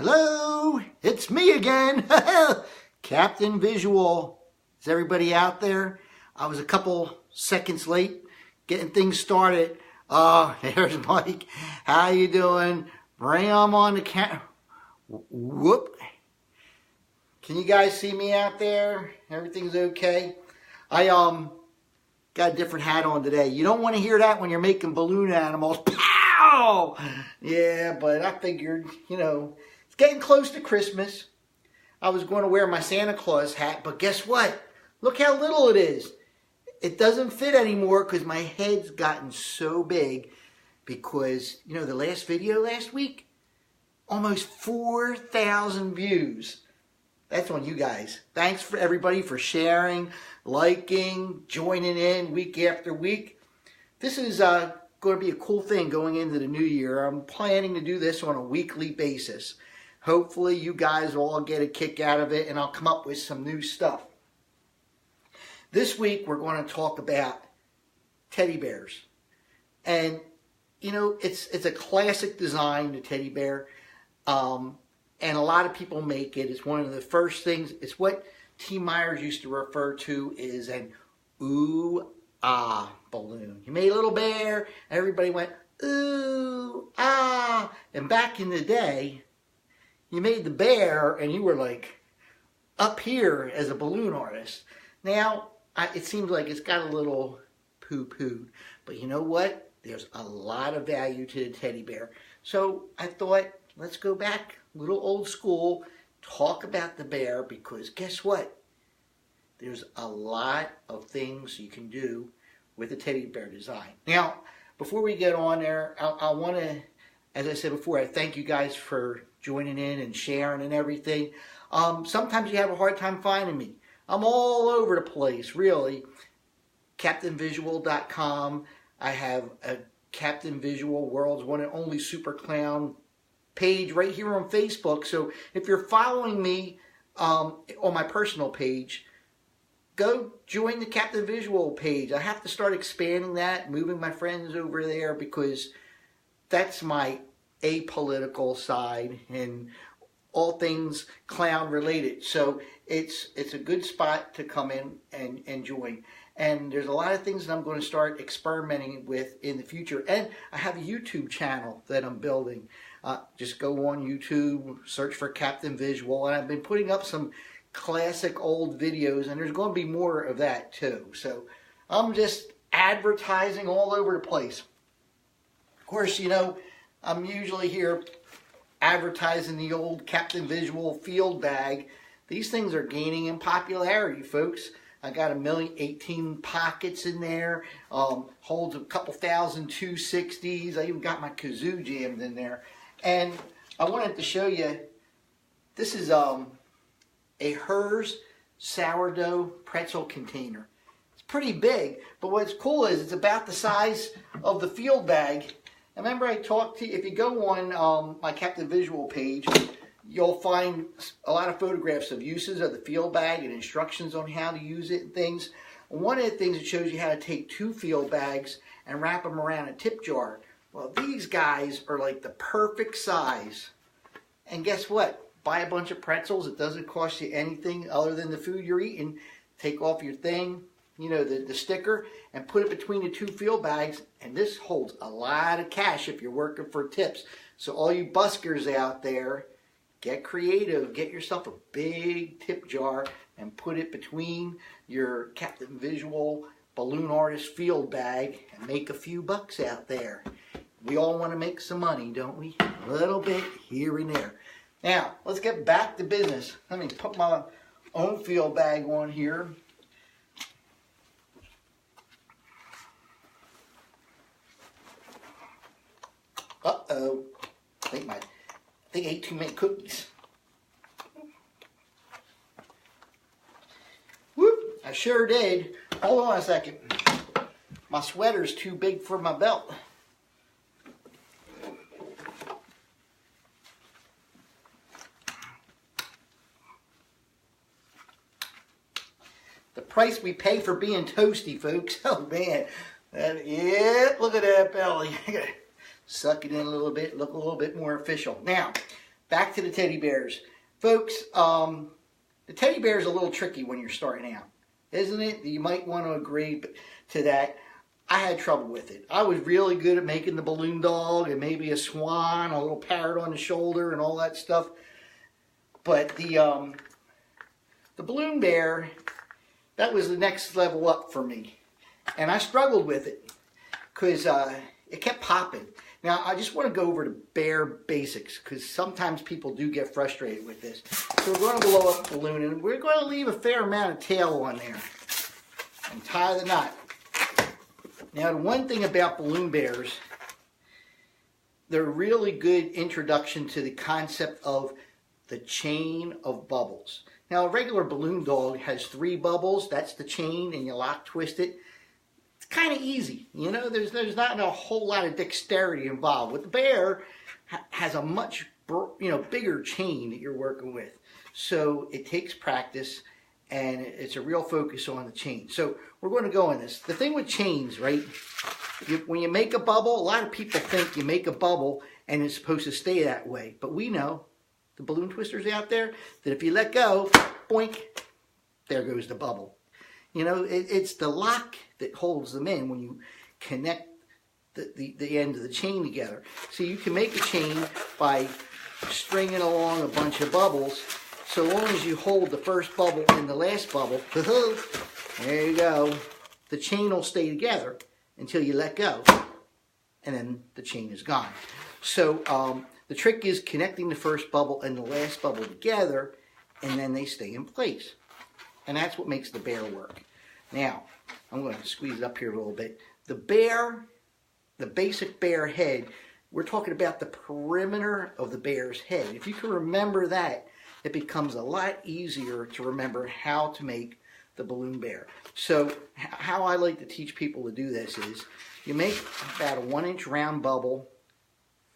Hello, it's me again, Captain Visual. Is everybody out there? I was a couple seconds late getting things started. There's Mike. How you doing? Bring him on the camera. Whoop. Can you guys see me out there? Everything's okay? I got a different hat on today. You don't want to hear that when you're making balloon animals. Pow! Yeah, but I figured, it's getting close to Christmas. I was going to wear my Santa Claus hat, but guess what? Look how little it is. It doesn't fit anymore because my head's gotten so big because, the last video last week, almost 4,000 views. That's on you guys. Thanks for everybody for sharing, liking, joining in week after week. This is going to be a cool thing going into the new year. I'm planning to do this on a weekly basis. Hopefully you guys all get a kick out of it and I'll come up with some new stuff. This week we're going to talk about teddy bears. And, it's a classic design, the teddy bear. And a lot of people make it. It's one of the first things. It's what T. Myers used to refer to as an ooh-ah balloon. You made a little bear, and everybody went, ooh-ah. And back in the day, you made the bear, and you were like up here as a balloon artist. Now, it seems like it's got a little poo-pooed. But you know what? There's a lot of value to the teddy bear. So I thought, let's go back a little old school, talk about the bear, because guess what? There's a lot of things you can do with a teddy bear design. Now, before we get on there, I want to, as I said before, I thank you guys for joining in and sharing and everything. Sometimes you have a hard time finding me. I'm all over the place, really. CaptainVisual.com. I have a Captain Visual, World's One and Only Super Clown page right here on Facebook. So if you're following me on my personal page, go join the Captain Visual page. I have to start expanding that, moving my friends over there, because that's my apolitical side and all things clown related. So it's a good spot to come in and join. And there's a lot of things that I'm going to start experimenting with in the future. And I have a YouTube channel that I'm building. Just go on YouTube, search for Captain Visual, and I've been putting up some classic old videos, and there's going to be more of that too. So I'm just advertising all over the place. Of course, I'm usually here advertising the old Captain Visual field bag. These things are gaining in popularity, folks. I got 18 pockets in there, holds a couple thousand 260s. I even got my kazoo jammed in there. And I wanted to show you, this is a Herr's sourdough pretzel container. It's pretty big, but what's cool is it's about the size of the field bag. And remember I talked to you, if you go on my Captain Visual page, you'll find a lot of photographs of uses of the field bag and instructions on how to use it and things. One of the things it shows you how to take 2 field bags and wrap them around a tip jar. Well, these guys are like the perfect size. And guess what? Buy a bunch of pretzels. It doesn't cost you anything other than the food you're eating. Take off your thing, the sticker, and put it between the 2 field bags. And this holds a lot of cash if you're working for tips. So all you buskers out there, get creative. Get yourself a big tip jar and put it between your Captain Visual balloon artist field bag and make a few bucks out there. We all want to make some money, don't we? A little bit here and there. Now, let's get back to business. Let me put my own field bag on here. Uh-oh. I think I ate too many cookies. Whoop, I sure did. Hold on a second. My sweater's too big for my belt. The price we pay for being toasty, folks. Oh man. Look at that belly. Suck it in a little bit, look a little bit more official. Now, back to the teddy bears. Folks, the teddy bear is a little tricky when you're starting out, isn't it? You might want to agree to that. I had trouble with it. I was really good at making the balloon dog and maybe a swan, a little parrot on the shoulder and all that stuff. But the balloon bear, that was the next level up for me. And I struggled with it because it kept popping. Now, I just want to go over to bear basics because sometimes people do get frustrated with this. So we're going to blow up the balloon and we're going to leave a fair amount of tail on there and tie the knot. Now, the one thing about balloon bears, they're a really good introduction to the concept of the chain of bubbles. Now, a regular balloon dog has 3 bubbles. That's the chain, and you lock twist it. It's kind of easy. You know, there's not a whole lot of dexterity involved. With the bear, has a much bigger chain that you're working with. So it takes practice, and it's a real focus on the chain. So we're going to go on this. The thing with chains, right? When you make a bubble, a lot of people think you make a bubble and it's supposed to stay that way. But we know, the balloon twisters out there, that if you let go, boink, there goes the bubble. You know, it's the lock that holds them in when you connect the end of the chain together. So you can make a chain by stringing along a bunch of bubbles. So long as you hold the first bubble and the last bubble, there you go. The chain will stay together until you let go. And then the chain is gone. So the trick is connecting the first bubble and the last bubble together, and then they stay in place. And that's what makes the bear work. Now, I'm going to squeeze it up here a little bit. The bear, the basic bear head, we're talking about the perimeter of the bear's head. If you can remember that, it becomes a lot easier to remember how to make the balloon bear. So how I like to teach people to do this is you make about a 1-inch round bubble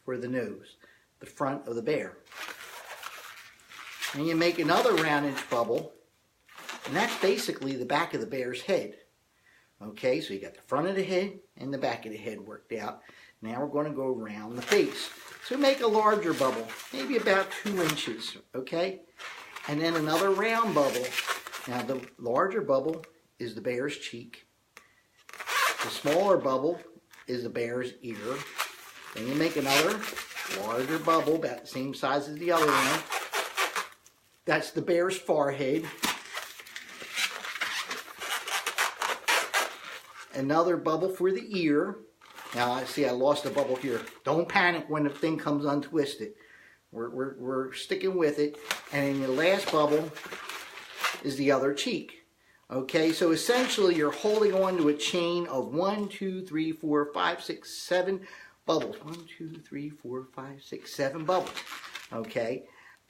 for the nose, the front of the bear. And you make another round-inch bubble, and that's basically the back of the bear's head. Okay, so you got the front of the head and the back of the head worked out. Now we're going to go around the face. So make a larger bubble, maybe about 2 inches, okay? And then another round bubble. Now the larger bubble is the bear's cheek. The smaller bubble is the bear's ear. Then you make another larger bubble, about the same size as the other one. That's the bear's forehead. Another bubble for the ear. Now, I see I lost a bubble here. Don't panic when the thing comes untwisted. We're sticking with it. And then the last bubble is the other cheek. Okay, so essentially you're holding on to a chain of 1, 2, 3, 4, 5, 6, 7 bubbles. 1, 2, 3, 4, 5, 6, 7 bubbles. Okay,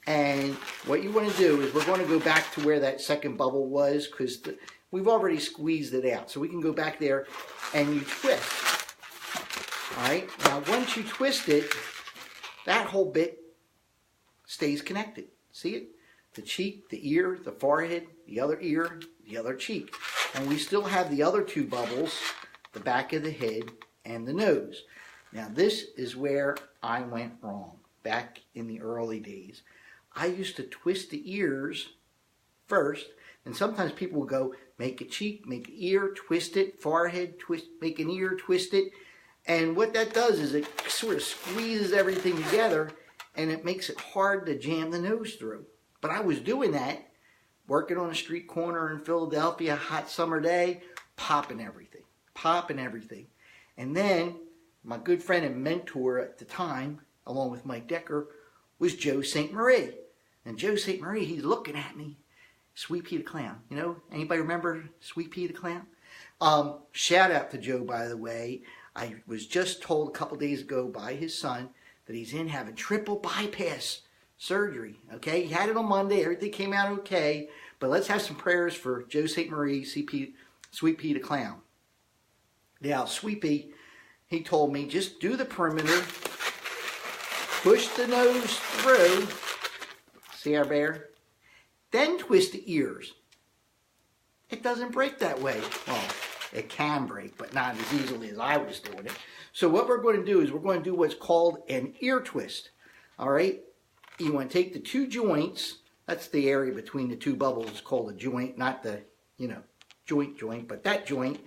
and what you want to do is we're going to go back to where that second bubble was because we've already squeezed it out. So we can go back there and you twist. Alright, now once you twist it, that whole bit stays connected. See it? The cheek, the ear, the forehead, the other ear, the other cheek. And we still have the other 2 bubbles, the back of the head and the nose. Now this is where I went wrong back in the early days. I used to twist the ears first, and sometimes people will go make a cheek, make an ear, twist it, forehead, twist, make an ear, twist it. And what that does is it sort of squeezes everything together and it makes it hard to jam the nose through. But I was doing that, working on a street corner in Philadelphia, hot summer day, popping everything. And then my good friend and mentor at the time, along with Mike Decker, was Joe St. Marie. And Joe St. Marie, he's looking at me, Sweet Pea the Clown. You know, anybody remember Sweet Pea the Clown? Shout out to Joe, by the way. I was just told a couple days ago by his son that he's in having triple bypass surgery. Okay, he had it on Monday. Everything came out okay. But let's have some prayers for Joe St. Marie, Sweet Pea the Clown. Now, Sweet Pea, he told me, just do the perimeter, push the nose through, see our bear, then twist the ears. It doesn't break that way. Well, it can break, but not as easily as I was doing it. So what we're going to do is we're going to do what's called an ear twist. All right? you want to take the two joints. That's the area between the two bubbles is called a joint, not the, joint, but that joint.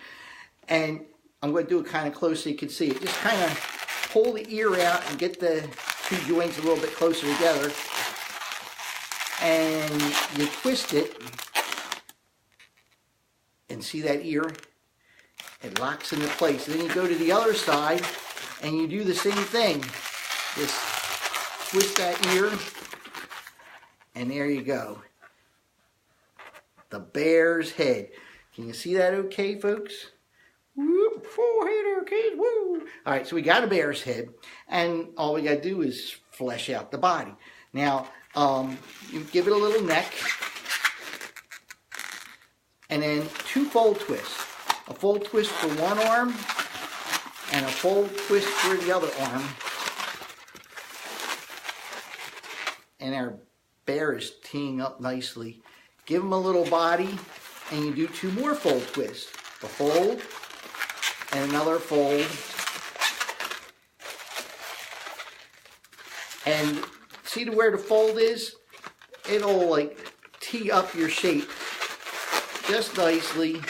And I'm going to do it kind of close so you can see it. Just kind of pull the ear out and get the two joints a little bit closer together. And you twist it. And see that ear? It locks into place. And then you go to the other side and you do the same thing. Just twist that ear. And there you go. The bear's head. Can you see that okay, folks? Whoop, forehead, okay, woo. All right, so we got a bear's head. And all we got to do is flesh out the body. Now, you give it a little neck. And then two fold twists. A fold twist for one arm and a fold twist for the other arm. And our bear is teeing up nicely. Give him a little body and you do two more fold twists. A fold and another fold. And see to where the fold is? It'll like tee up your shape just nicely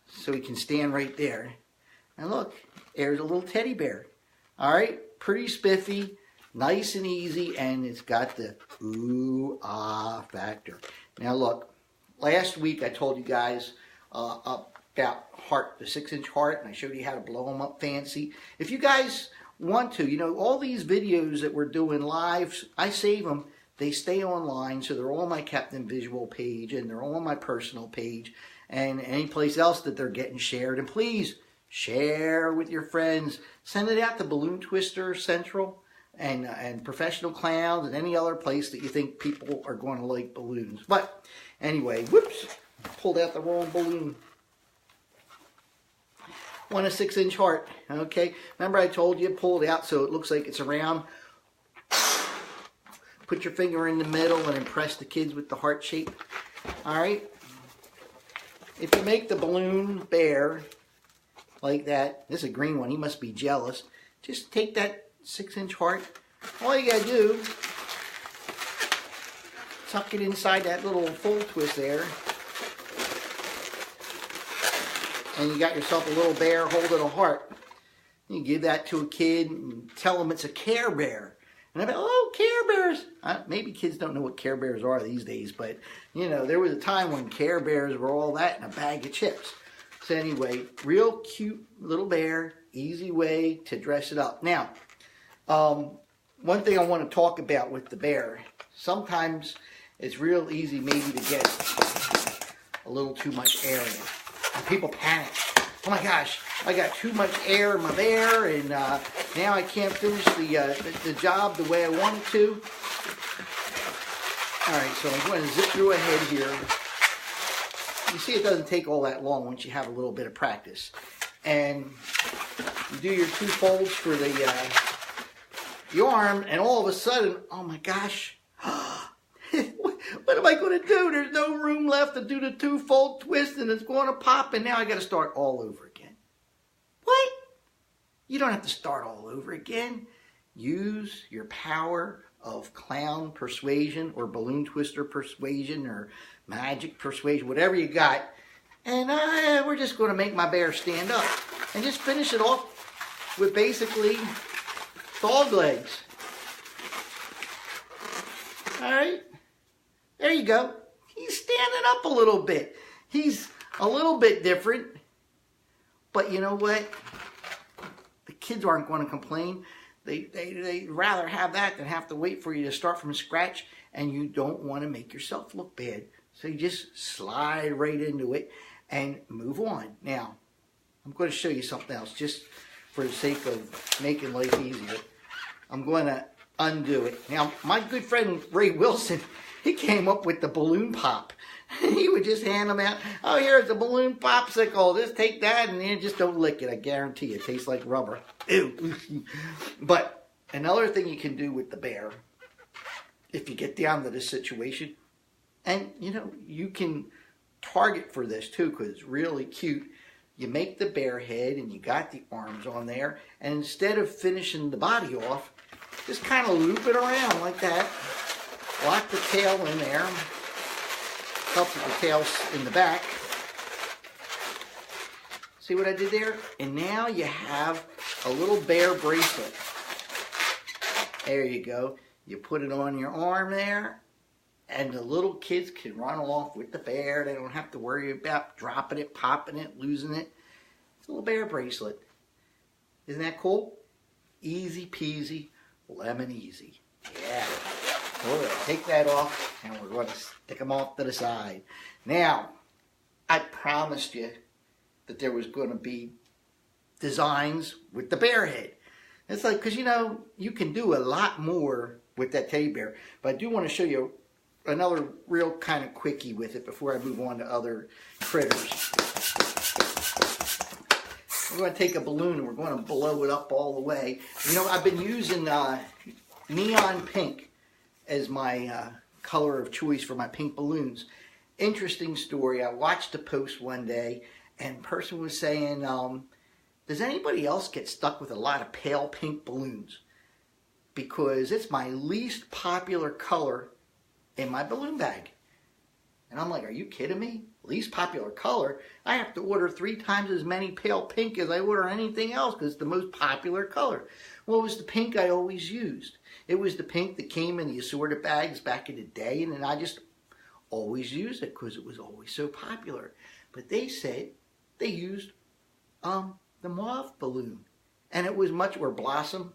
so he can stand right there. And look, there's a little teddy bear. All right, pretty spiffy, nice and easy, and it's got the ooh-ah factor. Now look, last week I told you guys about heart, the 6-inch heart, and I showed you how to blow them up fancy. If you guys want to, all these videos that we're doing live, I save them. They stay online, so they're all on my Captain Visual page, and they're all on my personal page, and any place else that they're getting shared. And please, share with your friends. Send it out to Balloon Twister Central and Professional Clowns and any other place that you think people are going to like balloons. But anyway, whoops, pulled out the wrong balloon. Want a 6-inch heart, okay? Remember I told you, pull it out so it looks like it's around. Put your finger in the middle and impress the kids with the heart shape. All right? If you make the balloon bear like that, this is a green one, he must be jealous. Just take that 6-inch heart. All you gotta do, tuck it inside that little fold twist there. And you got yourself a little bear holding a heart. You give that to a kid and tell them it's a Care Bear. And I'm like, oh, Care Bears. Maybe kids don't know what Care Bears are these days, but, there was a time when Care Bears were all that in a bag of chips. So anyway, real cute little bear, easy way to dress it up. Now, one thing I want to talk about with the bear, sometimes it's real easy maybe to get a little too much air in it. And people panic. Oh my gosh, I got too much air in my bear, and now I can't finish the job the way I want it to. All right, so I'm going to zip through ahead here. You see, it doesn't take all that long once you have a little bit of practice. And you do your two folds for the arm, and all of a sudden, oh my gosh, what am I going to do? There's no room left to do the two-fold twist, and it's going to pop, and now I got to start all over again. What? You don't have to start all over again. Use your power of clown persuasion or balloon twister persuasion or magic persuasion, whatever you got, and we're just going to make my bear stand up and just finish it off with basically dog legs. All right? There you go. He's standing up a little bit. He's a little bit different. But you know what? The kids aren't going to complain. They'd rather have that than have to wait for you to start from scratch, and you don't want to make yourself look bad. So you just slide right into it and move on. Now, I'm going to show you something else just for the sake of making life easier. I'm going to undo it. Now, my good friend Ray Wilson, he came up with the balloon pop. He would just hand them out. Oh, here's a balloon popsicle. Just take that and then just don't lick it. I guarantee you, it tastes like rubber. Ew. But another thing you can do with the bear, if you get down to this situation, and you can target for this too because it's really cute. You make the bear head and you got the arms on there, and instead of finishing the body off, just kind of loop it around like that. Lock the tail in there. Helps with the tail's in the back. See what I did there? And now you have a little bear bracelet. There you go. You put it on your arm there, and the little kids can run off with the bear. They don't have to worry about dropping it, popping it, losing it. It's a little bear bracelet. Isn't that cool? Easy peasy, lemon easy. Yeah. So we're going to take that off, and we're going to stick them off to the side. Now, I promised you that there was going to be designs with the bear head. It's like, because you know, you can do a lot more with that teddy bear. But I do want to show you another real kind of quickie with it before I move on to other critters. We're going to take a balloon and we're going to blow it up all the way. You know, I've been using neon pink as my color of choice for my pink balloons. Interesting story. I watched a post one day and a person was saying, does anybody else get stuck with a lot of pale pink balloons? Because it's my least popular color in my balloon bag. And I'm like, are you kidding me? Least popular color? I have to order 3 times as many pale pink as I order anything else because it's the most popular color. Well, it was the pink I always used. It was the pink that came in the assorted bags back in the day, and then I just always used it because it was always so popular. But they said they used the mauve balloon, and it was much more blossom.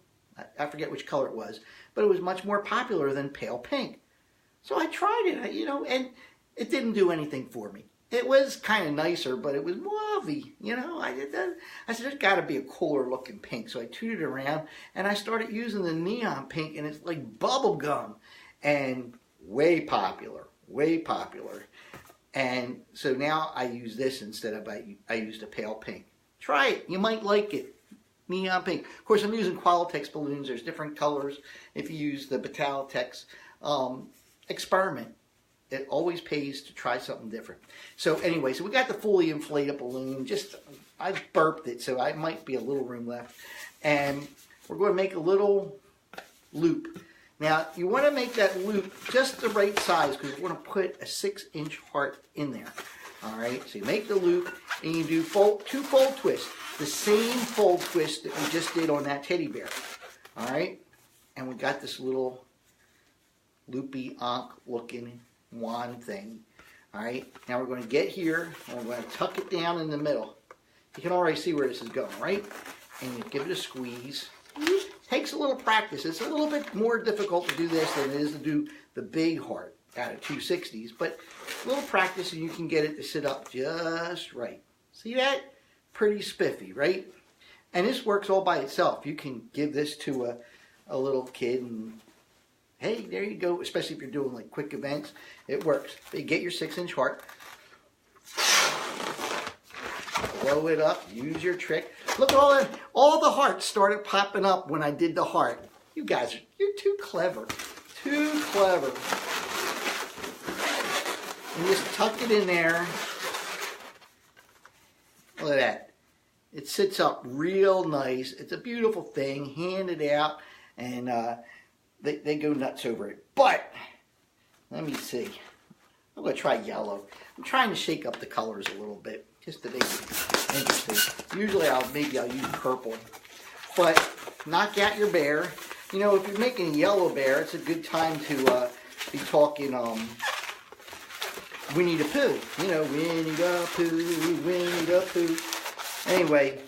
I forget which color it was, but it was much more popular than pale pink. So I tried it, you know, and it didn't do anything for me. It was kind of nicer, but it was mauve-y, you know. I said, there's got to be a cooler looking pink. So I tooted around, and I started using the neon pink, and it's like bubble gum, and way popular, way popular. And so now I use this instead of I used a pale pink. Try it. You might like it. Neon pink. Of course, I'm using Qualatex balloons. There's different colors. If you use the Battaletex, experiment. It always pays to try something different. So anyway, so we got the fully inflated balloon. I burped it, so I might be a little room left. And we're going to make a little loop. Now, you want to make that loop just the right size because we're going to put a 6-inch heart in there. All right, so you make the loop and you do 2 fold twists. The same fold twist that we just did on that teddy bear. All right, and we got this little loopy ankh looking wand thing. All right, now we're going to get here and we're going to tuck it down in the middle. You can already see where this is going, right? And you give it a squeeze. It takes a little practice. It's a little bit more difficult to do this than it is to do the big heart out of 260s, but a little practice and you can get it to sit up just right. See that? Pretty spiffy, right? And this works all by itself. You can give this to a little kid and hey, there you go, especially if you're doing like quick events. It works. But you get your 6-inch heart, blow it up, use your trick. Look at all the hearts started popping up when I did the heart. You guys, you're too clever. Too clever. And just tuck it in there. Look at that. It sits up real nice. It's a beautiful thing. Hand it out and they go nuts over it. But, let me see. I'm going to try yellow. I'm trying to shake up the colors a little bit, just to make it interesting. Usually I'll use purple. But, knock out your bear. You know, if you're making a yellow bear, it's a good time to be talking Winnie the Pooh. You know, Winnie the Pooh, Winnie the Pooh. Anyway,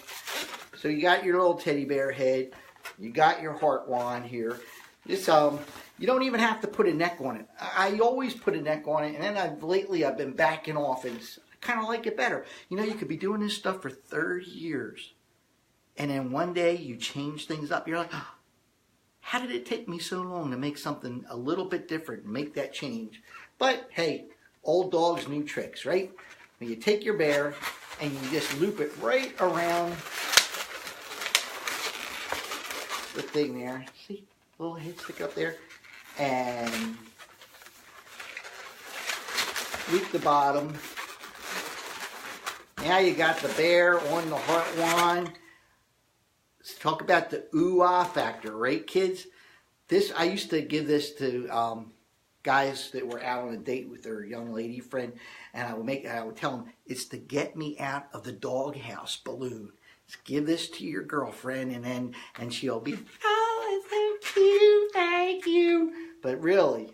so you got your little teddy bear head. You got your heart wand here. This, you don't even have to put a neck on it. I always put a neck on it, and then lately I've been backing off, and I kind of like it better. You know, you could be doing this stuff for 30 years, and then one day you change things up. You're like, oh, how did it take me so long to make something a little bit different and make that change? But, hey, old dogs, new tricks, right? When you take your bear, and you just loop it right around the thing there. See? Little head stick up there, and loop the bottom. Now you got the bear on the heart wand. Let's talk about the ooh-ah factor, right, kids? This, I used to give this to guys that were out on a date with their young lady friend, and I would tell them, it's the get me out of the doghouse balloon. Just give this to your girlfriend, and she'll be, oh, it's so cute, thank you. But really,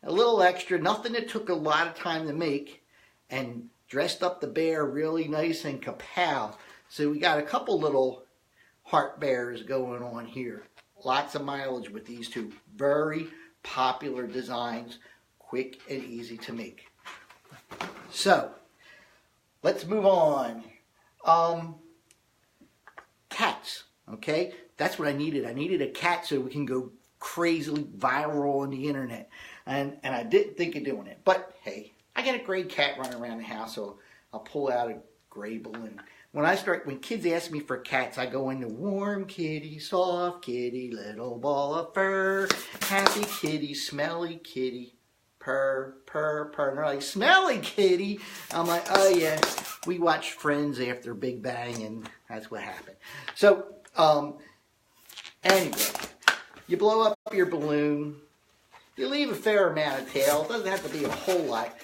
a little extra, nothing that took a lot of time to make, and dressed up the bear really nice and kapow. So we got a couple little heart bears going on here. Lots of mileage with these two. Very popular designs, quick and easy to make. So, let's move on. Cats, okay? That's what I needed. I needed a cat so we can go crazily viral on the internet. And I didn't think of doing it. But, hey, I got a gray cat running around the house, so I'll pull out a gray balloon. When kids ask me for cats, I go into warm kitty, soft kitty, little ball of fur, happy kitty, smelly kitty, purr, purr, purr. And they're like, smelly kitty? I'm like, oh yeah, we watched Friends after Big Bang, and that's what happened. So, anyway, you blow up your balloon, you leave a fair amount of tail, it doesn't have to be a whole lot,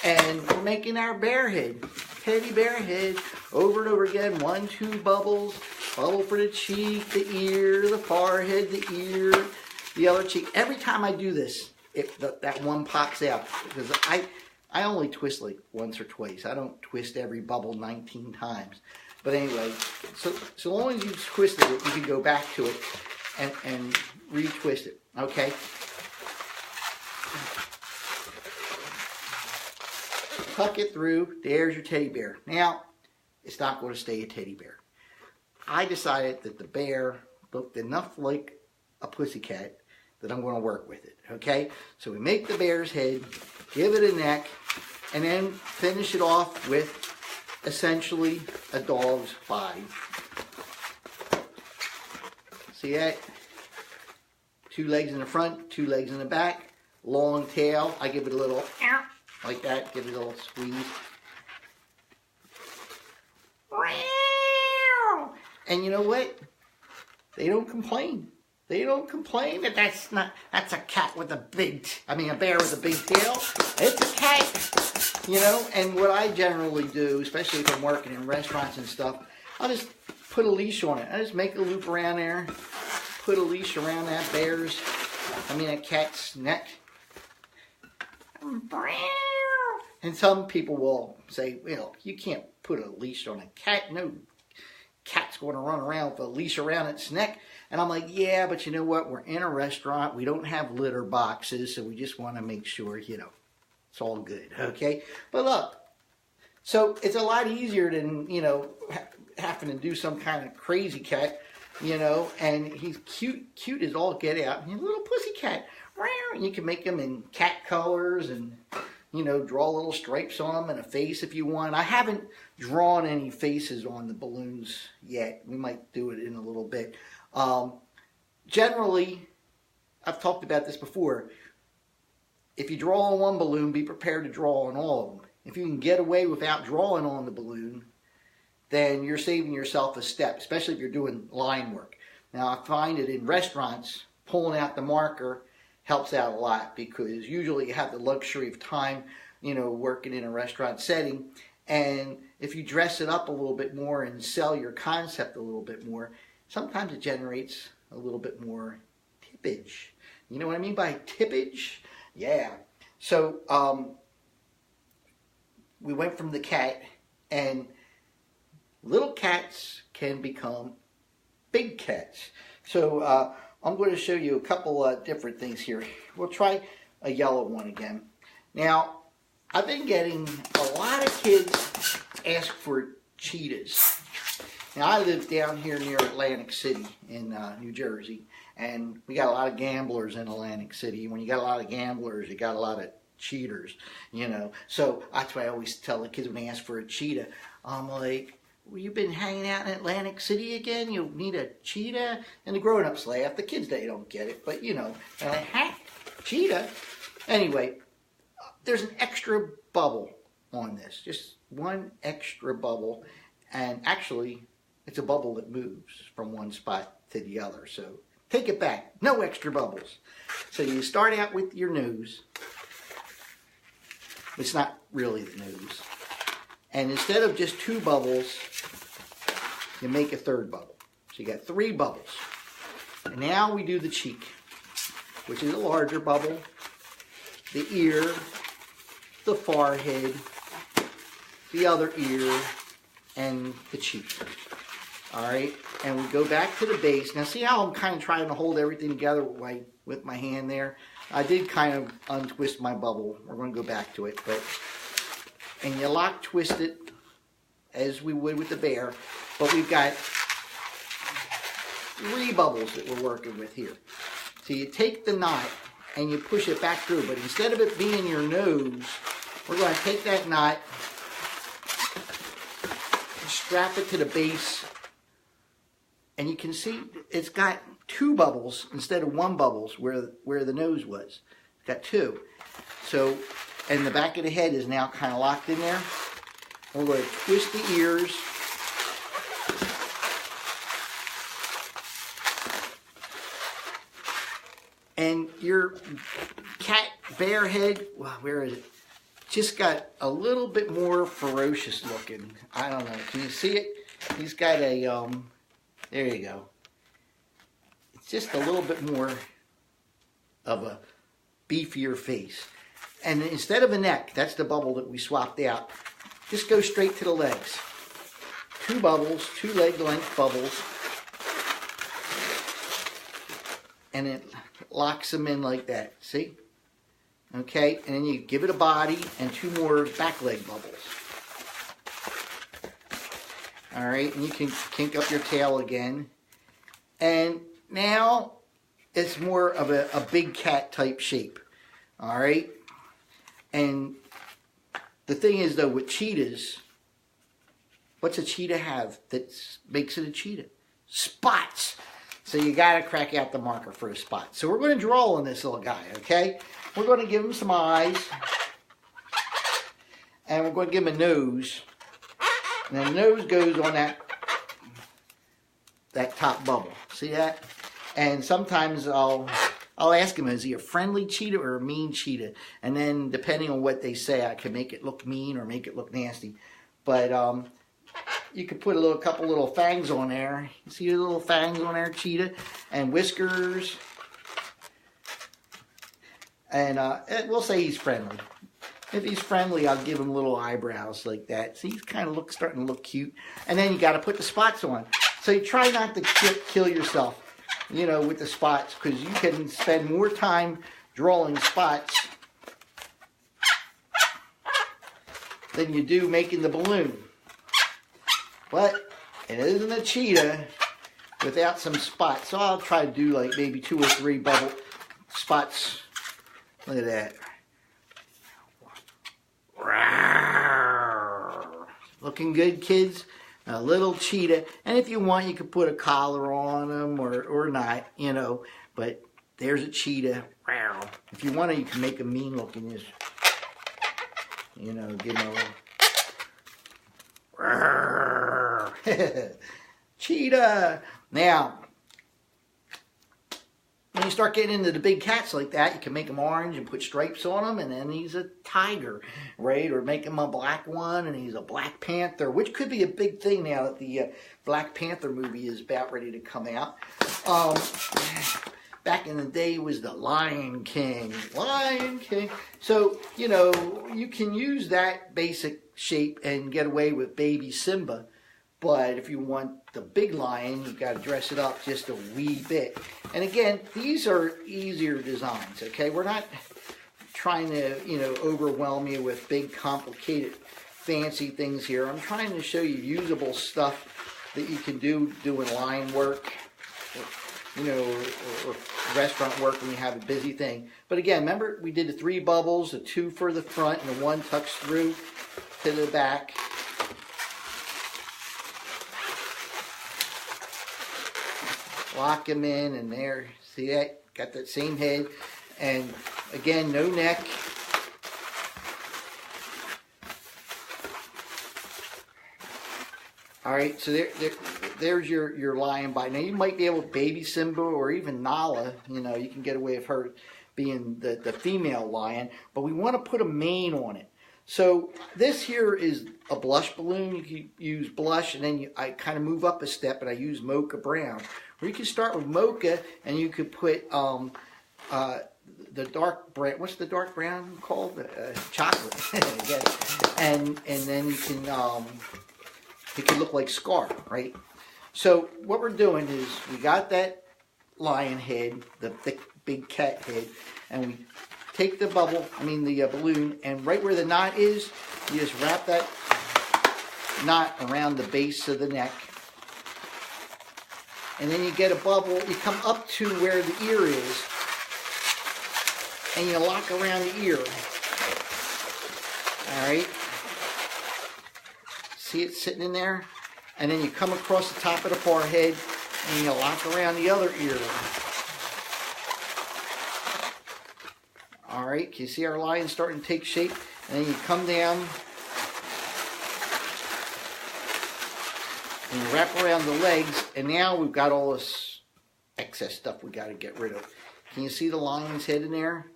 and we're making our bear head. Teddy bear head, over and over again, 1, 2 bubbles, bubble for the cheek, the ear, the forehead, the ear, the other cheek. Every time I do this, that one pops out, because I only twist like once or twice. I don't twist every bubble 19 times. But anyway, so long as you've twisted it, you can go back to it and retwist it, okay? Tuck it through, there's your teddy bear. Now, it's not going to stay a teddy bear. I decided that the bear looked enough like a pussycat that I'm going to work with it, okay? So we make the bear's head, give it a neck, and then finish it off with essentially a dog's body. See that? 2 legs in the front, 2 legs in the back, long tail. I give it a little like that, give it a little squeeze. And you know what? They don't complain. They don't complain that's a cat with a bear with a big tail. It's a cat, you know. And what I generally do, especially if I'm working in restaurants and stuff, I'll just put a leash on it. I just make a loop around there, put a leash around that cat's neck. And some people will say, well, you can't put a leash on a cat. No cat's going to run around with a leash around its neck. And I'm like, yeah, but you know what? We're in a restaurant. We don't have litter boxes, so we just want to make sure, it's all good, okay? But look, so it's a lot easier than, having to do some kind of crazy cat, and he's cute as all get out. He's a little pussy cat. And you can make them in cat colors and, draw little stripes on them and a face if you want. I haven't drawn any faces on the balloons yet. We might do it in a little bit. Generally, I've talked about this before. If you draw on one balloon, be prepared to draw on all of them. If you can get away without drawing on the balloon, then you're saving yourself a step, especially if you're doing line work. Now, I find that in restaurants, pulling out the marker helps out a lot, because usually you have the luxury of time, working in a restaurant setting. And if you dress it up a little bit more and sell your concept a little bit more, sometimes it generates a little bit more tippage. You know what I mean by tippage? Yeah. So we went from the cat, and little cats can become big cats. So I'm going to show you a couple different things here. We'll try a yellow one again. Now, I've been getting a lot of kids ask for cheetahs. Now, I live down here near Atlantic City in New Jersey, and we got a lot of gamblers in Atlantic City. When you got a lot of gamblers, you got a lot of cheaters, So that's why I always tell the kids when they ask for a cheetah, I'm like, well, you've been hanging out in Atlantic City again? You need a cheetah? And the grown-ups laugh. The kids, they don't get it, but, they're like, heck, cheetah? Anyway, there's an extra bubble on this. Just one extra bubble. And actually, it's a bubble that moves from one spot to the other. So take it back. No extra bubbles. So you start out with your nose. It's not really the nose. And instead of just 2 bubbles, you make a 3rd bubble. So you got 3 bubbles. And now we do the cheek, which is a larger bubble, the ear, the forehead, the other ear, and the cheek. All right, and we go back to the base. Now see how I'm kind of trying to hold everything together with my hand there? I did kind of untwist my bubble. We're going to go back to it. And you lock twist it as we would with the bear. But we've got 3 bubbles that we're working with here. So you take the knot and you push it back through. But instead of it being your nose, we're going to take that knot and strap it to the base. And you can see it's got 2 bubbles instead of 1 bubbles where the nose was. It's got 2. So, and the back of the head is now kind of locked in there. We're going to twist the ears. And your bear head, well, where is it? Just got a little bit more ferocious looking. I don't know. Can you see it? He's got a, there you go. It's just a little bit more of a beefier face. And instead of a neck, that's the bubble that we swapped out. Just go straight to the legs. 2 bubbles, 2 leg length bubbles. And it locks them in like that. See? Okay, and then you give it a body and 2 more back leg bubbles. All right, and you can kink up your tail again. And now it's more of a big cat type shape. All right, and the thing is though, with cheetahs, what's a cheetah have that makes it a cheetah? Spots. So you got to crack out the marker for a spot. So we're going to draw on this little guy, okay? We're going to give him some eyes. And we're going to give him a nose. And the nose goes on that top bubble. See that? And sometimes I'll ask him, is he a friendly cheetah or a mean cheetah? And then depending on what they say, I can make it look mean or make it look nasty. But you could put a couple little fangs on there. You see the little fangs on there, cheetah? And whiskers. And we'll say he's friendly. If he's friendly, I'll give him little eyebrows like that. See, he's kind of starting to look cute. And then you got to put the spots on. So you try not to kill yourself, you know, with the spots, because you can spend more time drawing spots than you do making the balloon. But it isn't a cheetah without some spots. So I'll try to do like maybe 2 or 3 bubble spots. Look at that. Looking good, kids? A little cheetah. And if you want, you could put a collar on them or not, you know. But there's a cheetah. If you want to, you can make them mean looking. Just, you know, give them a little... Cheetah! Now, when you start getting into the big cats like that, you can make them orange and put stripes on them, and then he's a tiger, right? Or make him a black one, and he's a Black Panther, which could be a big thing now that the Black Panther movie is about ready to come out. Back in the day, it was the Lion King. Lion King. So, you know, you can use that basic shape and get away with baby Simba. But if you want the big lion, you've got to dress it up just a wee bit. And again, these are easier designs, okay? We're not trying to, you know, overwhelm you with big, complicated, fancy things here. I'm trying to show you usable stuff that you can do doing line work, or, you know, or restaurant work when you have a busy thing. But again, remember, we did the 3 bubbles, the 2 for the front, and the 1 tucks through to the back. Lock him in, and there, see that? Got that same head. And again, no neck. All right, so there's your lion bite. Now you might be able to baby Simba or even Nala. You know, you can get away with her being the female lion, but we want to put a mane on it. So this here is a blush balloon. You can use blush, and then I kind of move up a step, and I use mocha brown. Or you can start with mocha, and you could put the dark brown. What's the dark brown called? Chocolate. and then you can it can look like Scar, right? So what we're doing is we got that lion head, the thick big cat head, and we take the balloon, and right where the knot is, you just wrap that knot around the base of the neck. And then you get a bubble, you come up to where the ear is, and you lock around the ear. Alright? See it sitting in there? And then you come across the top of the forehead, and you lock around the other ear. Alright, can you see our lion starting to take shape? And then you come down and you wrap around the legs, and now we've got all this excess stuff we got to get rid of. Can you see the lion's head in there?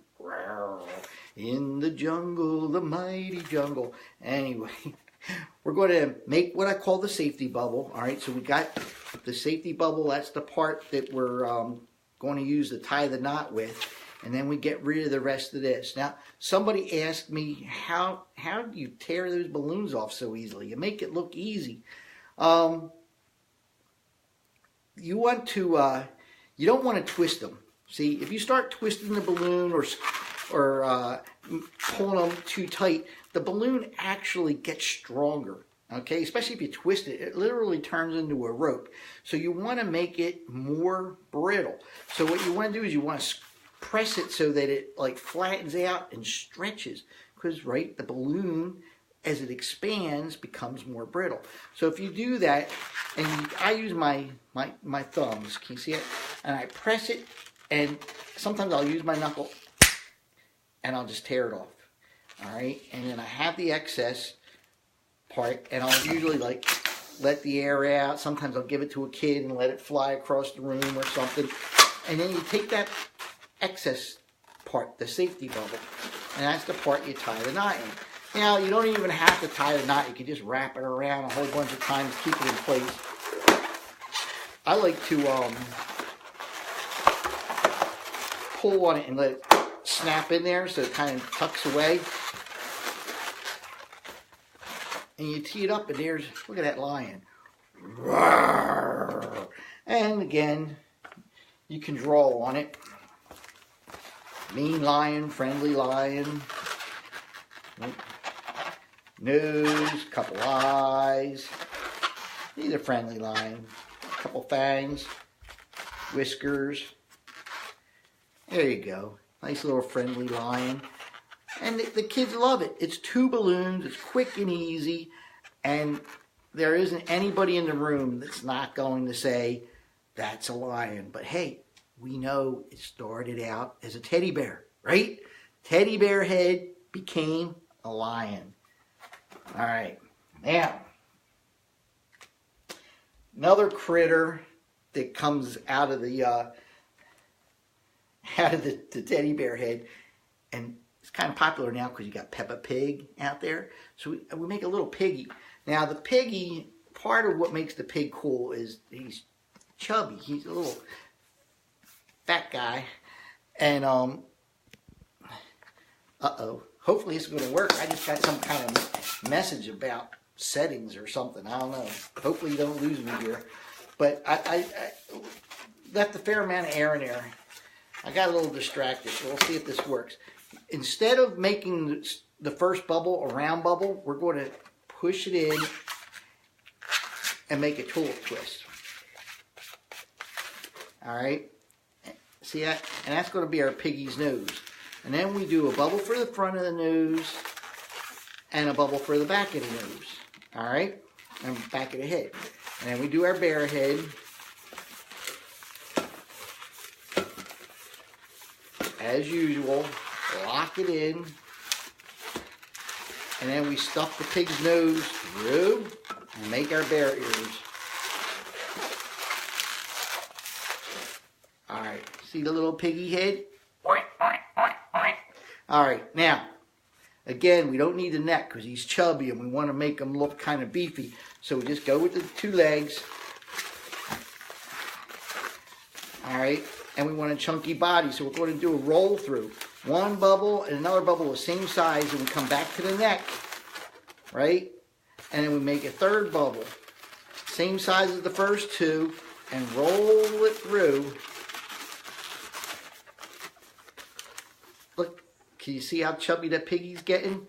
In the jungle, the mighty jungle. Anyway, we're going to make what I call the safety bubble. Alright, so we got the safety bubble. That's the part that we're going to use to tie the knot with. And then we get rid of the rest of this. Now, somebody asked me, how do you tear those balloons off so easily? You make it look easy. You want to, you don't want to twist them. See, if you start twisting the balloon or pulling them too tight, the balloon actually gets stronger. Okay, especially if you twist it, it literally turns into a rope. So you want to make it more brittle. So what you want to do is you want to press it so that it like flattens out and stretches, because right, the balloon as it expands becomes more brittle. So if you do that, and I use my thumbs, can you see it? And I press it, and sometimes I'll use my knuckle and I'll just tear it off. All right, and then I have the excess part, and I'll usually like let the air out. Sometimes I'll give it to a kid and let it fly across the room or something. And then you take that excess part, the safety bubble, and that's the part you tie the knot in. Now, you don't even have to tie the knot. You can just wrap it around a whole bunch of times, keep it in place. I like to pull on it and let it snap in there so it kind of tucks away. And you tee it up, and there's, look at that lion. And again, you can draw on it. Mean lion, friendly lion. Nose, couple eyes. He's a friendly lion. Couple fangs. Whiskers. There you go. Nice little friendly lion. And the kids love it. It's 2 balloons. It's quick and easy. And there isn't anybody in the room that's not going to say, that's a lion. But hey, we know it started out as a teddy bear, right? Teddy bear head became a lion. All right. Now, another critter that comes out of the teddy bear head, and it's kind of popular now because you got Peppa Pig out there. So we make a little piggy. Now the piggy, part of what makes the pig cool is he's chubby. He's a little fat guy. And hopefully it's going to work. I just got some kind of message about settings or something. I don't know. Hopefully you don't lose me here. But I left a fair amount of air in there. I got a little distracted. So we'll see if this works. Instead of making the first bubble a round bubble, we're going to push it in and make a tulip twist. All right. See that? And that's going to be our piggy's nose. And then we do a bubble for the front of the nose and a bubble for the back of the nose. All right? And back of the head. And then we do our bear head. As usual, lock it in. And then we stuff the pig's nose through and make our bear ears. All right, see the little piggy head? All right, now, again, we don't need the neck because he's chubby and we want to make him look kind of beefy. So we just go with the 2 legs. All right, and we want a chunky body, so we're going to do a roll through. One bubble and another bubble the same size, and we come back to the neck, right? And then we make a 3rd bubble, same size as the first 2, and roll it through. Look, can you see how chubby that piggy's getting?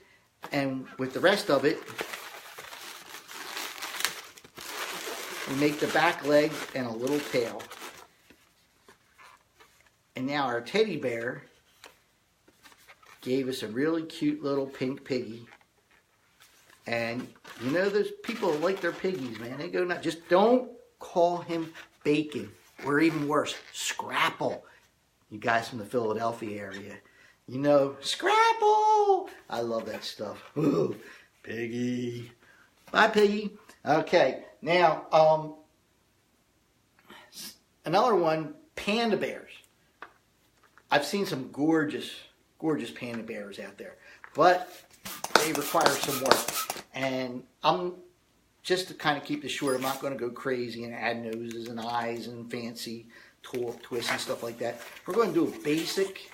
And with the rest of it, we make the back legs and a little tail. And now our teddy bear gave us a really cute little pink piggy. And you know, there's people that like their piggies, man. They go nuts. Just don't call him Bacon, or even worse, Scrapple. You guys from the Philadelphia area, you know Scrapple. I love that stuff. Ooh, Piggy. Bye, Piggy. Okay, now another one, panda bears. I've seen some gorgeous panda bears out there, but they require some work. And I'm just to kind of keep this short, I'm not going to go crazy and add noses and eyes and fancy twists and stuff like that. We're going to do a basic,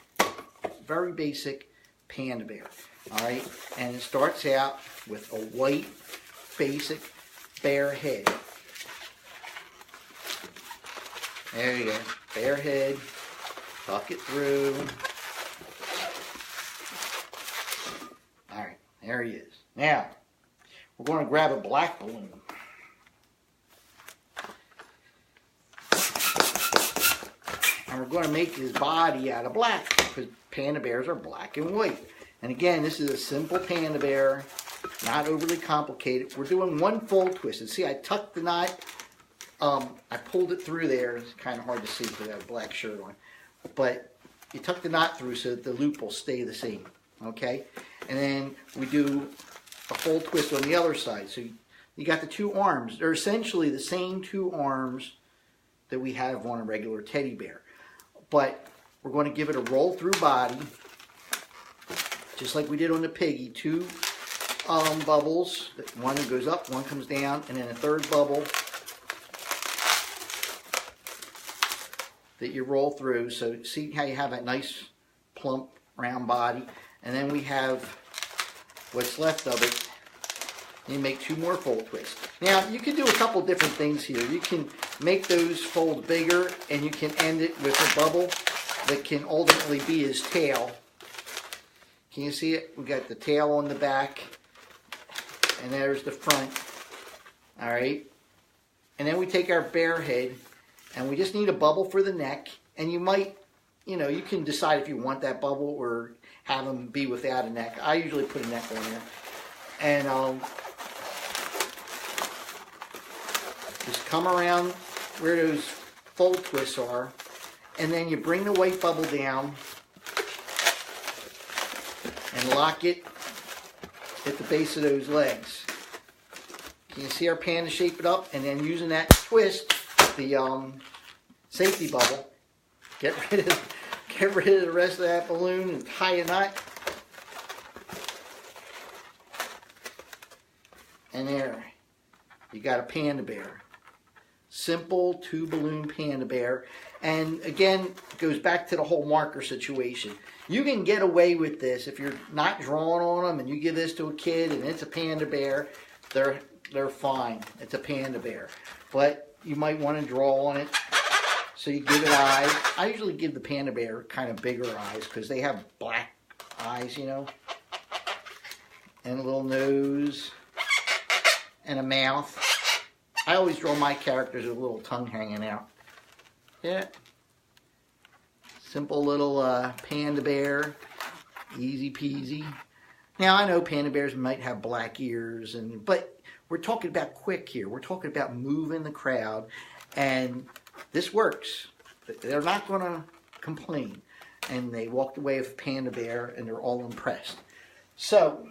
very basic panda bear. All right, and it starts out with a white basic bear head. There you go, bear head. Tuck it through. All right, there he is. Now, we're going to grab a black balloon. And we're going to make his body out of black, because panda bears are black and white. And again, this is a simple panda bear, not overly complicated. We're doing one full twist. And see, I tucked the knot. I pulled it through there. It's kind of hard to see because I have a black shirt on. But you tuck the knot through so that the loop will stay the same, okay? And then we do a full twist on the other side. So you got the 2 arms. They're essentially the same 2 arms that we have on a regular teddy bear. But we're going to give it a roll through body, just like we did on the piggy. 2 bubbles. One goes up, one comes down, and then a 3rd bubble that you roll through. So see how you have that nice plump round body, and then we have what's left of it. You make 2 more fold twists. Now you can do a couple different things here. You can make those fold bigger, and you can end it with a bubble that can ultimately be his tail. Can you see it? We got the tail on the back, and there's the front. All right, and then we take our bear head, and we just need a bubble for the neck. And you might, you know, you can decide if you want that bubble or have them be without a neck. I usually put a neck on there. And just come around where those fold twists are. And then you bring the white bubble down and lock it at the base of those legs. Can you see our panda shape it up? And then using that twist, the safety bubble, get rid of the rest of that balloon and tie a knot. And there, you got a panda bear. Simple 2 balloon panda bear. And again, it goes back to the whole marker situation. You can get away with this if you're not drawing on them and you give this to a kid and it's a panda bear, they're fine. It's a panda bear. But you might want to draw on it. So you give it eyes. I usually give the panda bear kind of bigger eyes because they have black eyes, you know. And a little nose. And a mouth. I always draw my characters with a little tongue hanging out. Yeah. Simple little panda bear. Easy peasy. Now I know panda bears might have black ears, but we're talking about quick here. We're talking about moving the crowd, and this works. They're not going to complain. And they walked away with panda bear, and they're all impressed. So,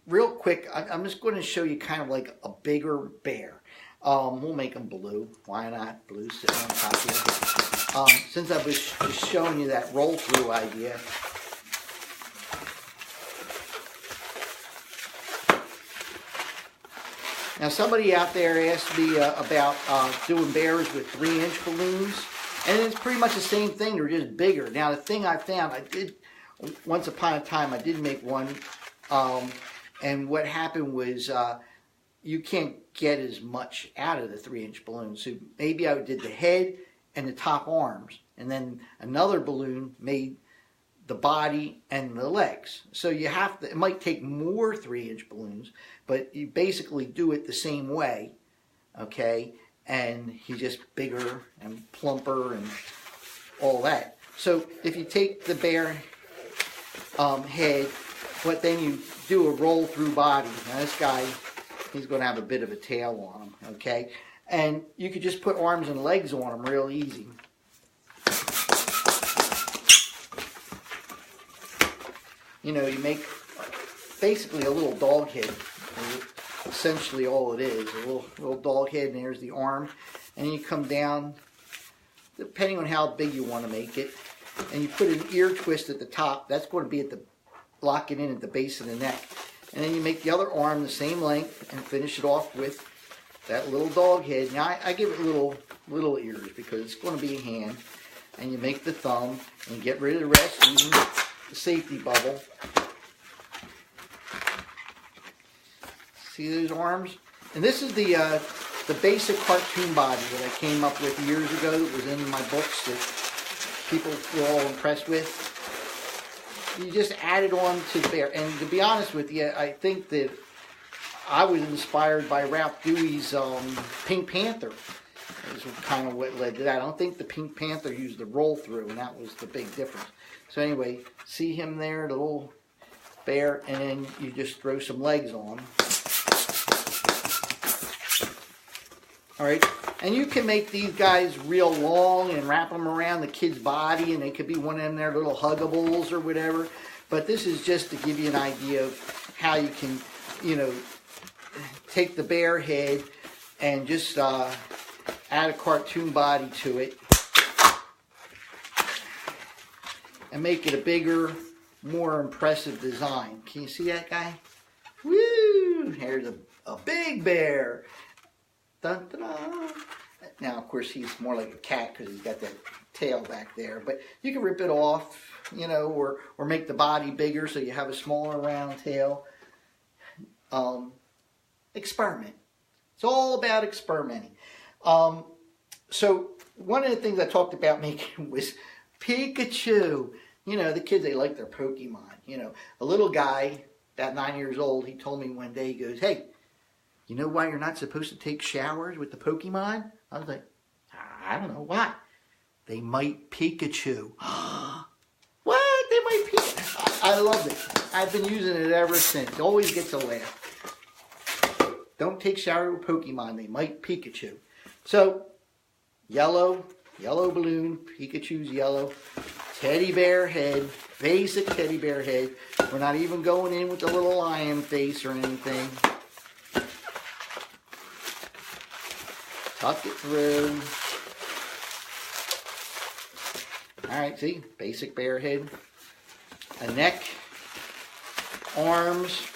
real quick, I'm just going to show you kind of like a bigger bear. We'll make them blue. Why not? Blue sitting on top here. Since I was just showing you that roll-through idea, now somebody out there asked me about doing bears with 3-inch balloons, and it's pretty much the same thing. They're just bigger. Now the thing I found, once upon a time I did make one, and what happened was you can't get as much out of the 3-inch balloon. So maybe I did the head and the top arms, and then another balloon made the body and the legs. So you have to, it might take more 3-inch balloons, but you basically do it the same way, okay? And he's just bigger and plumper and all that. So if you take the bear head, but then you do a roll through body. Now this guy, he's going to have a bit of a tail on him, okay? And you could just put arms and legs on him real easy. You know, you make basically a little dog head. Essentially all it is, a little dog head, and there's the arm. And you come down, depending on how big you want to make it, and you put an ear twist at the top. That's going to be at the, lock it in at the base of the neck. And then you make the other arm the same length and finish it off with that little dog head. Now I give it little ears because it's going to be a hand. And you make the thumb and get rid of the rest using the safety bubble. See those arms? And this is the basic cartoon body that I came up with years ago. That was in my books that people were all impressed with. You just add it on to the bear. And to be honest with you, I think that I was inspired by Ralph Dewey's Pink Panther. Is kind of what led to that. I don't think the Pink Panther used the roll through, and that was the big difference. So anyway, see him there, the little bear, and then you just throw some legs on. All right, and you can make these guys real long and wrap them around the kid's body, and they could be one of them their little huggables or whatever. But this is just to give you an idea of how you can, you know, take the bear head and just add a cartoon body to it and make it a bigger, more impressive design. Can you see that guy? Woo! Here's a big bear. Dun, dun, dun. Now, of course, he's more like a cat because he's got that tail back there. But you can rip it off, you know, or make the body bigger so you have a smaller round tail. Experiment. It's all about experimenting. So one of the things I talked about making was Pikachu. You know, the kids, they like their Pokemon. You know, a little guy, about 9 years old, he told me one day, he goes, "Hey, you know why you're not supposed to take showers with the Pokemon?" I was like, "I don't know. Why?" "They might Pikachu." What? They might Pikachu? I loved it. I've been using it ever since. It always gets a laugh. Don't take shower with Pokemon. They might Pikachu. So, yellow balloon, Pikachu's yellow, teddy bear head, basic teddy bear head. We're not even going in with the little lion face or anything. Tuck it through. Alright, see? Basic bear head. A neck, arms,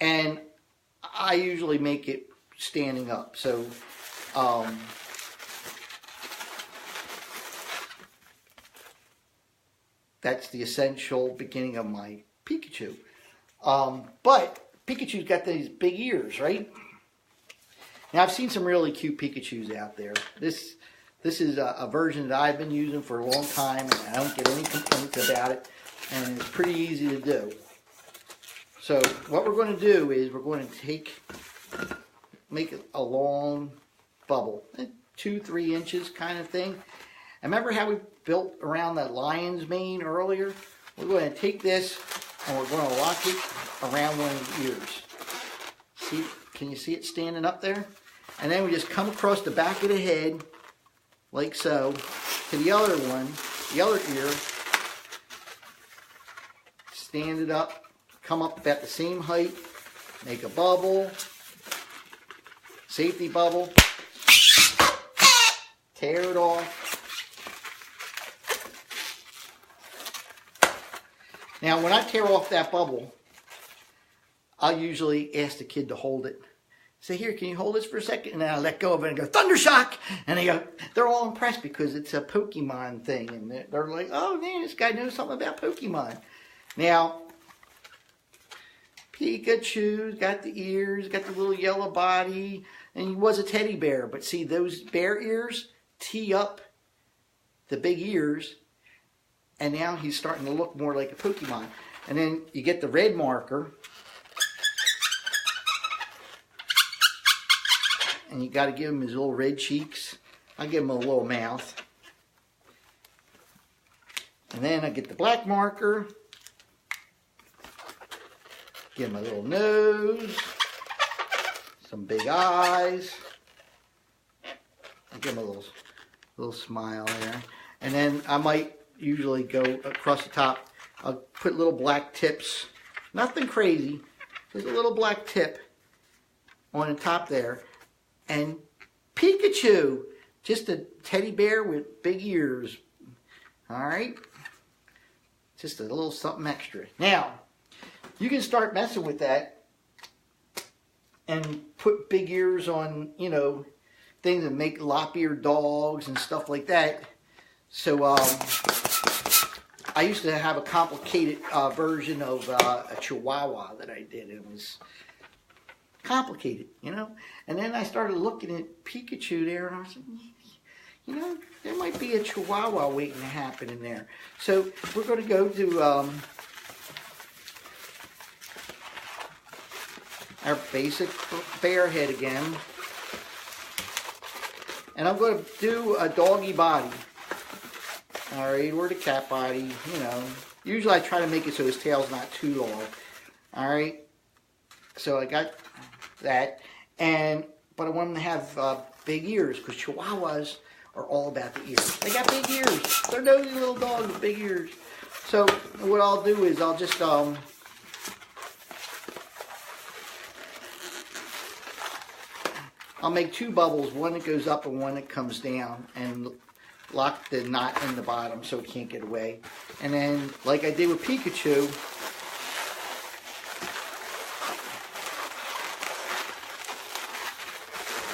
and I usually make it standing up. So, that's the essential beginning of my Pikachu. But Pikachu's got these big ears, right? Now, I've seen some really cute Pikachus out there. This is a version that I've been using for a long time, and I don't get any complaints about it, and it's pretty easy to do. So what we're going to do is we're going to make a long bubble, 2-3 inches kind of thing. And remember how we built around that lion's mane earlier? We're going to take this and we're going to lock it around one of the ears. See? Can you see it standing up there? And then we just come across the back of the head, like so, to the other one, the other ear. Stand it up, come up about the same height, make a bubble, Safety bubble. Tear it off. Now, when I tear off that bubble, I'll usually ask the kid to hold it. Say, here, can you hold this for a second? And then I let go of it and go, Thundershock! And they're all impressed because it's a Pokemon thing. And they're like, oh, man, this guy knows something about Pokemon. Now, Pikachu's got the ears, got the little yellow body, and he was a teddy bear. But see, those bear ears tee up the big ears, and now he's starting to look more like a Pokemon. And then you get the red marker, and you got to give him his little red cheeks. I give him a little mouth. And then I get the black marker, give him a little nose, some big eyes. I give him a little smile there. And then I might usually go across the top. I'll put little black tips. Nothing crazy. Just a little black tip on the top there. And Pikachu. Just a teddy bear with big ears. Alright? Just a little something extra. Now, you can start messing with that and put big ears on, you know, things that make lop-eared dogs and stuff like that. So, I used to have a complicated version of a Chihuahua that I did. It was complicated, you know. And then I started looking at Pikachu there, and I was like, you know, there might be a Chihuahua waiting to happen in there. So we're going to go to our basic bear head again. And I'm going to do a doggy body. Alright, or the cat body, you know. Usually I try to make it so his tail's not too long. Alright, so I got that. But I want him to have big ears, because Chihuahuas are all about the ears. They got big ears. They're nosy little dogs with big ears. So what I'll do is I'll just I'll make two bubbles, one that goes up and one that comes down, and lock the knot in the bottom so it can't get away. And then, like I did with Pikachu,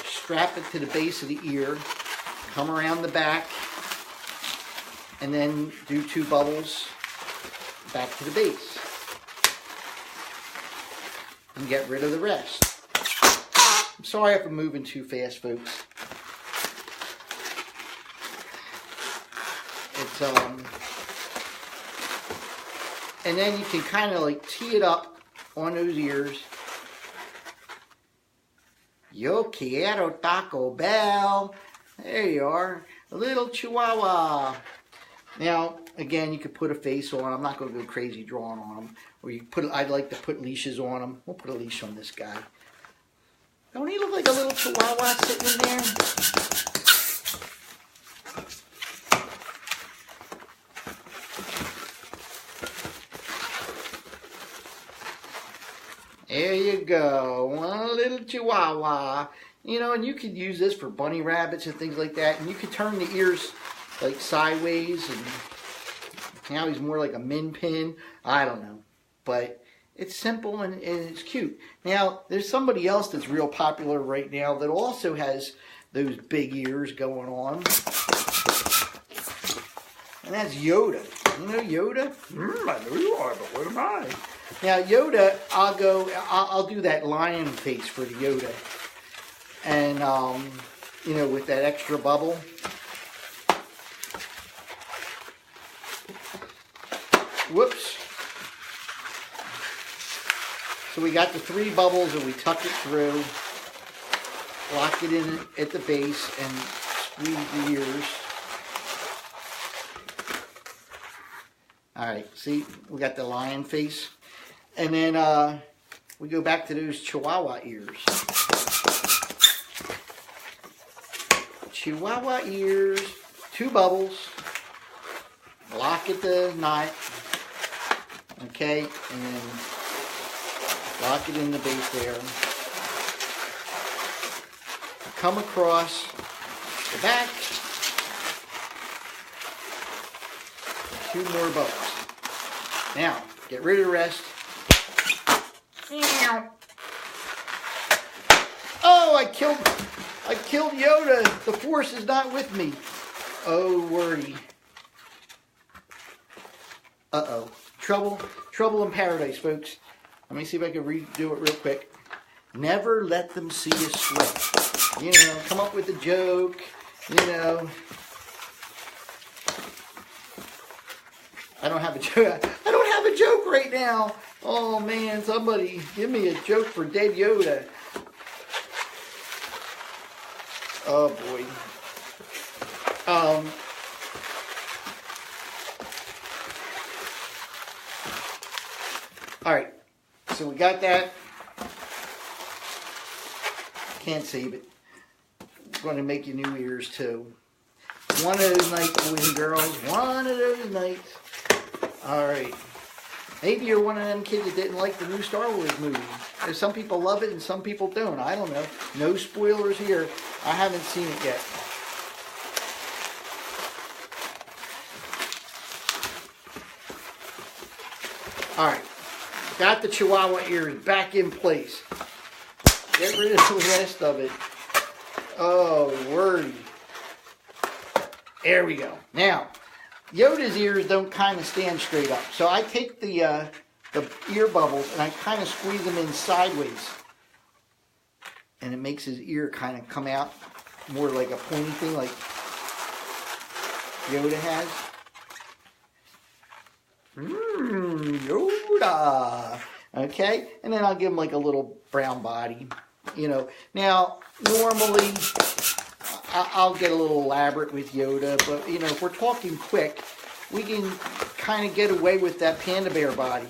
strap it to the base of the ear, come around the back, and then do two bubbles back to the base. And get rid of the rest. I'm sorry if I'm moving too fast, folks. It's, and then you can kind of like tee it up on those ears. Yo quiero Taco Bell. There you are. A little Chihuahua. Now, again, you could put a face on. I'm not going to go crazy drawing on them. Or you put. I'd like to put leashes on them. We'll put a leash on this guy. Don't he look like a little Chihuahua sitting in there? There you go, one little Chihuahua. You know, and you could use this for bunny rabbits and things like that. And you could turn the ears like sideways, and now he's more like a min pin. I don't know, but it's simple and it's cute. Now, there's somebody else that's real popular right now that also has those big ears going on, and that's Yoda. You know Yoda? I know you are, but what am I? Now Yoda, I'll do that lion face for the Yoda, and you know, with that extra bubble. Whoops. So we got the three bubbles, and we tuck it through, lock it in at the base, and squeeze the ears. Alright, see, we got the lion face. And then we go back to those Chihuahua ears. Chihuahua ears, two bubbles, lock at the knot, okay, and then lock it in the base there. come across the back. 2 more bows. Now, get rid of the rest. Oh, I killed Yoda. The Force is not with me. Oh, wordy. Uh-oh. Trouble in paradise, folks. Let me see if I can redo it real quick. Never let them see you sweat. You know, come up with a joke. You know. I don't have a joke. I don't have a joke right now. Oh man, somebody give me a joke for dead Yoda. Oh boy. All right. So we got that. Can't save it. I'm going to make you new ears too. One of those nights, boys and girls. One of those nights. All right. Maybe you're one of them kids that didn't like the new Star Wars movie. Some people love it and some people don't. I don't know. No spoilers here. I haven't seen it yet. All right. Got the Chihuahua ears back in place. Get rid of the rest of it. Oh, wordy. There we go. Now, Yoda's ears don't kind of stand straight up. So I take the ear bubbles and I kind of squeeze them in sideways. And it makes his ear kind of come out more like a pointy thing like Yoda has. Yoda. Okay, and then I'll give him like a little brown body. You know, now normally I'll get a little elaborate with Yoda, but you know, if we're talking quick, we can kind of get away with that panda bear body.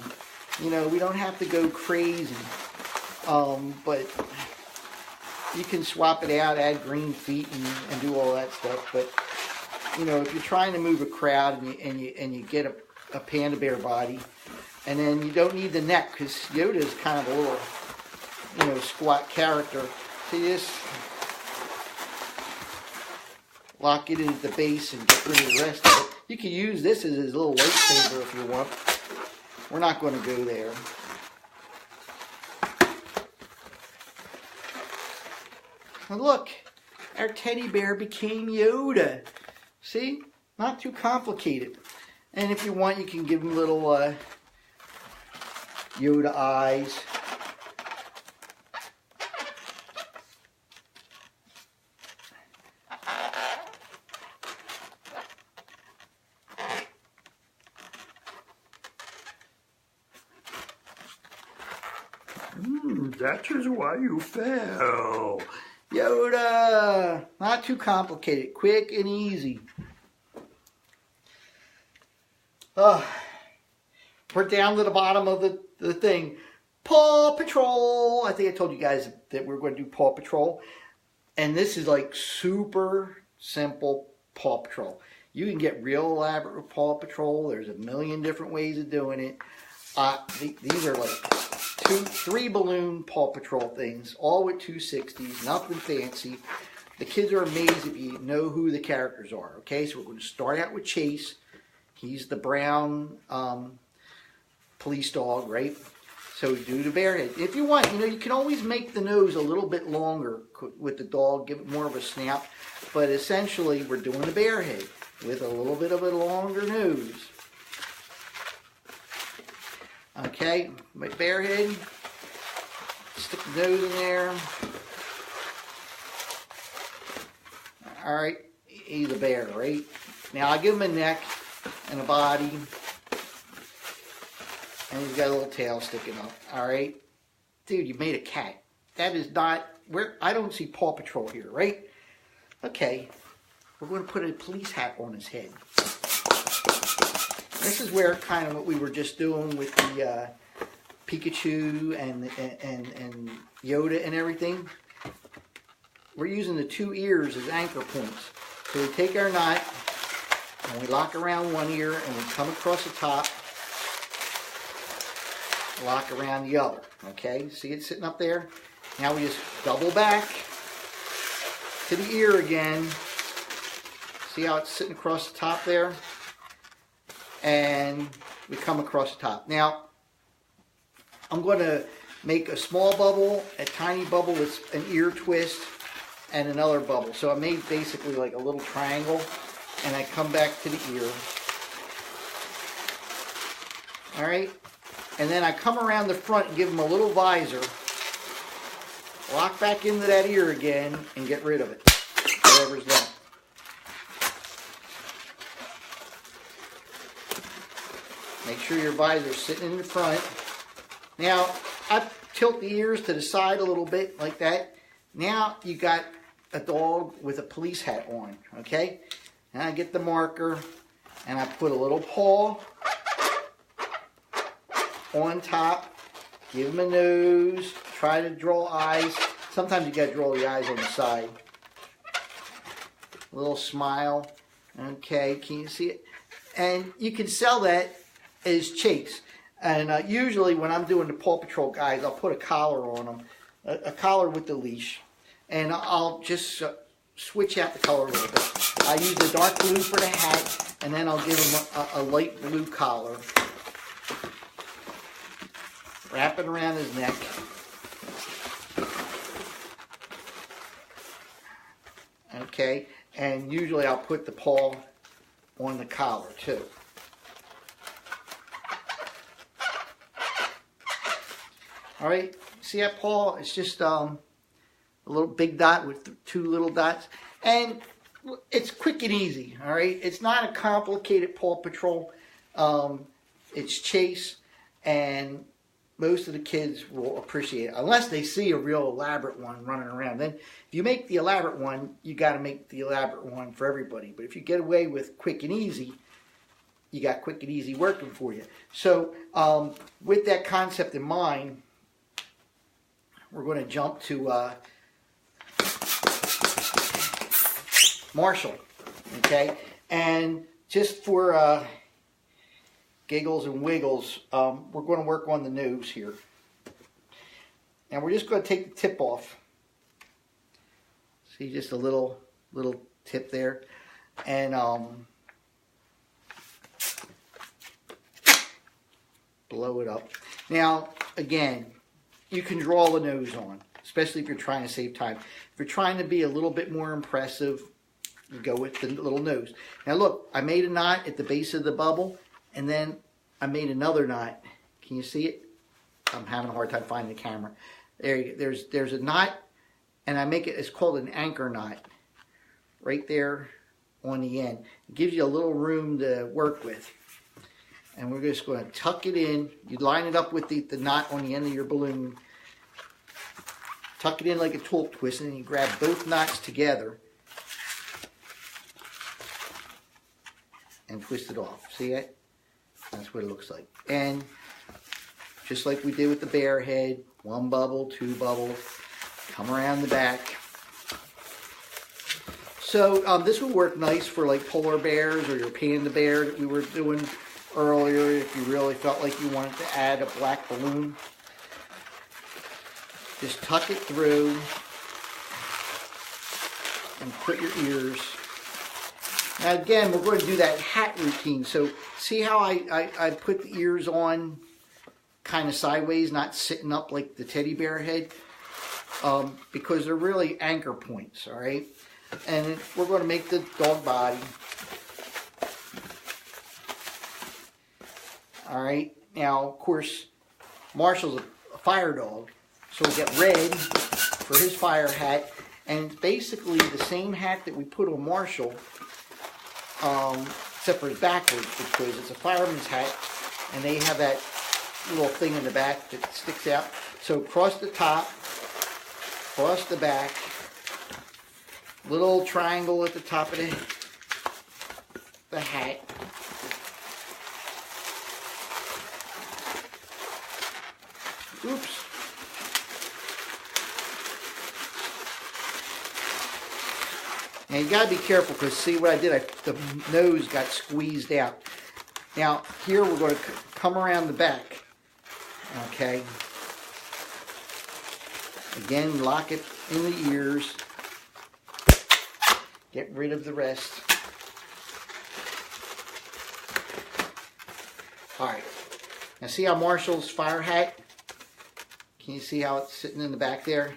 You know, we don't have to go crazy. But you can swap it out, add green feet, and do all that stuff. But you know, if you're trying to move a crowd and you get a panda bear body, and then you don't need the neck because Yoda is kind of a little, you know, squat character. So you just lock it in at the base and get rid of the rest of it. You can use this as his little lightsaber if you want. We're not going to go there. And look, our teddy bear became Yoda. See? Not too complicated. And if you want, you can give him little Yoda eyes. That is why you fell. Yoda! Not too complicated. Quick and easy. We're down to the bottom of the thing. Paw Patrol! I think I told you guys that we're going to do Paw Patrol. And this is like super simple Paw Patrol. You can get real elaborate with Paw Patrol. There's a million different ways of doing it. These are like 3 balloon Paw Patrol things, all with 260s, nothing fancy. The kids are amazed if you know who the characters are. Okay, so we're going to start out with Chase. He's the brown police dog, right? So do the bear head. If you want, you know, you can always make the nose a little bit longer with the dog, give it more of a snap. But essentially, we're doing a bear head with a little bit of a longer nose. Okay, my bear head. Stick the nose in there. All right, he's a bear, right? Now I give him a neck and a body, and he's got a little tail sticking up. All right, dude, you made a cat. That is not where I don't see Paw Patrol here, right? Okay, we're going to put a police hat on his head. This is where kind of what we were just doing with the Pikachu and Yoda and everything. We're using the 2 ears as anchor points. So we take our knot and we lock around one ear and we come across the top, lock around the other. Okay, see it sitting up there? Now we just double back to the ear again. See how it's sitting across the top there? And we come across the top. Now, I'm going to make a small bubble, a tiny bubble with an ear twist, and another bubble. So I made basically like a little triangle, and I come back to the ear. All right, and then I come around the front and give them a little visor, lock back into that ear again, and get rid of it, whatever's left. Make sure your visor's sitting in the front. Now, I tilt the ears to the side a little bit like that. Now you got a dog with a police hat on, okay? And I get the marker and I put a little paw on top, give him a nose, try to draw eyes. Sometimes you gotta draw the eyes on the side. A little smile, okay, can you see it? And you can sell that as chase. And usually when I'm doing the Paw Patrol guys, I'll put a collar on them, a collar with the leash. And I'll just switch out the color a little bit. I use the dark blue for the hat, and then I'll give him a light blue collar. Wrap it around his neck. Okay, and usually I'll put the paw on the collar too. All right, see that paw? It's just a little big dot with two little dots. And it's quick and easy, all right? It's not a complicated Paw Patrol. It's chase, and most of the kids will appreciate it, unless they see a real elaborate one running around. Then if you make the elaborate one, you got to make the elaborate one for everybody. But if you get away with quick and easy, you got quick and easy working for you. So with that concept in mind, we're going to jump to Marshall, okay? And just for giggles and wiggles, we're going to work on the nose here. Now we're just going to take the tip off. See, just a little tip there. And blow it up. Now, again, you can draw the nose on, especially if you're trying to save time. If you're trying to be a little bit more impressive, you go with the little nose. Now look, I made a knot at the base of the bubble, and then I made another knot. Can you see it? I'm having a hard time finding the camera. There you go. There's a knot, and I make it, it's called an anchor knot, right there on the end. It gives you a little room to work with. And we're just going to tuck it in. You line it up with the knot on the end of your balloon. Tuck it in like a tulip twist, and then you grab both knots together and twist it off. See it? That's what it looks like. And just like we did with the bear head, one bubble, two bubbles, come around the back. So this would work nice for like polar bears or your panda bear that we were doing earlier if you really felt like you wanted to add a black balloon. Just tuck it through and put your ears. Now again, we're going to do that hat routine. So see how I put the ears on kind of sideways, not sitting up like the teddy bear head, because they're really anchor points, all right? And we're going to make the dog body. All right, now of course Marshall's a fire dog, so we'll get red for his fire hat, and basically the same hat that we put on Marshall, except for it's backwards because it's a fireman's hat, and they have that little thing in the back that sticks out. So across the top, across the back, little triangle at the top of the hat. Oops. Now you got to be careful because see what I did? The nose got squeezed out. Now here we're going to come around the back. Okay. Again, lock it in the ears. Get rid of the rest. Alright. Now see how Marshall's fire hat? Can you see how it's sitting in the back there?